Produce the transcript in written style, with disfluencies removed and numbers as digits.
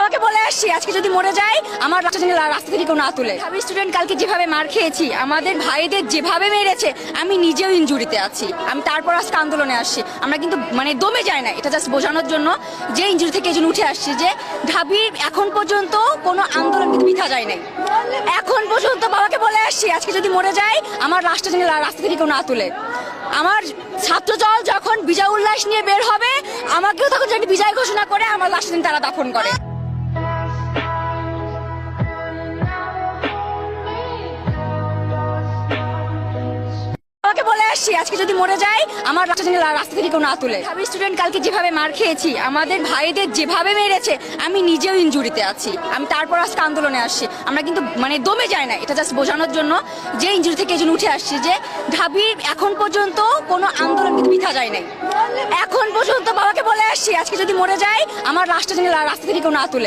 আমাকে বলে আসছি আজকে যদি মরে যাই আমার রাস্তা থেকে কেউ না তুলে। আমি স্টুডেন্ট কালকে যেভাবে মার খেয়েছি, আমাদের ভাইদের যেভাবে মেরেছে, আমি নিজেও ইনজুরিতে আছি। আমি তারপর আজকে আন্দোলনে আসছি। আমরা কিন্তু দমে যাই না, এটা জাস্ট বোঝানোর জন্য যে ইনজুরি থেকে এই জন্য উঠে আসছি যে ঢাবির এখন পর্যন্ত কোনো আন্দোলন কিন্তু বৃথা যায় নাই। এখন পর্যন্ত বাবাকে বলে আসছি আজকে যদি মরে যাই আমার রাস্তা থেকে কেউ না তুলে। আমার ছাত্রদল যখন বিজয় উল্লাস নিয়ে বের হবে, আমাকেও তখন যদি বিজয় ঘোষণা করে আমার লাস্ট দিন তারা দাফন করে। আমাকে বলে আসছি আজকে যদি মরে যাই আমার রাস্তা থেকে কেউ না তুলে। আমি স্টুডেন্ট কালকে যেভাবে মার খেয়েছি, আমাদের ভাইদের যেভাবে মেরেছে, আমি নিজেও ইনজুরিতে আছি। আমি তারপর আজকে আন্দোলনে আসছি। আমরা কিন্তু দমে যাই না, এটা জাস্ট বোঝানোর জন্য যে ইনজুরি থেকে এই জন্য উঠে আসছি যে ঢাবির এখন পর্যন্ত কোনো আন্দোলন কিন্তু বৃথা যায় নাই। এখন পর্যন্ত বাবাকে বলে আসছি আজকে যদি মরে যাই আমার রাস্তা থেকে কেউ না তুলে।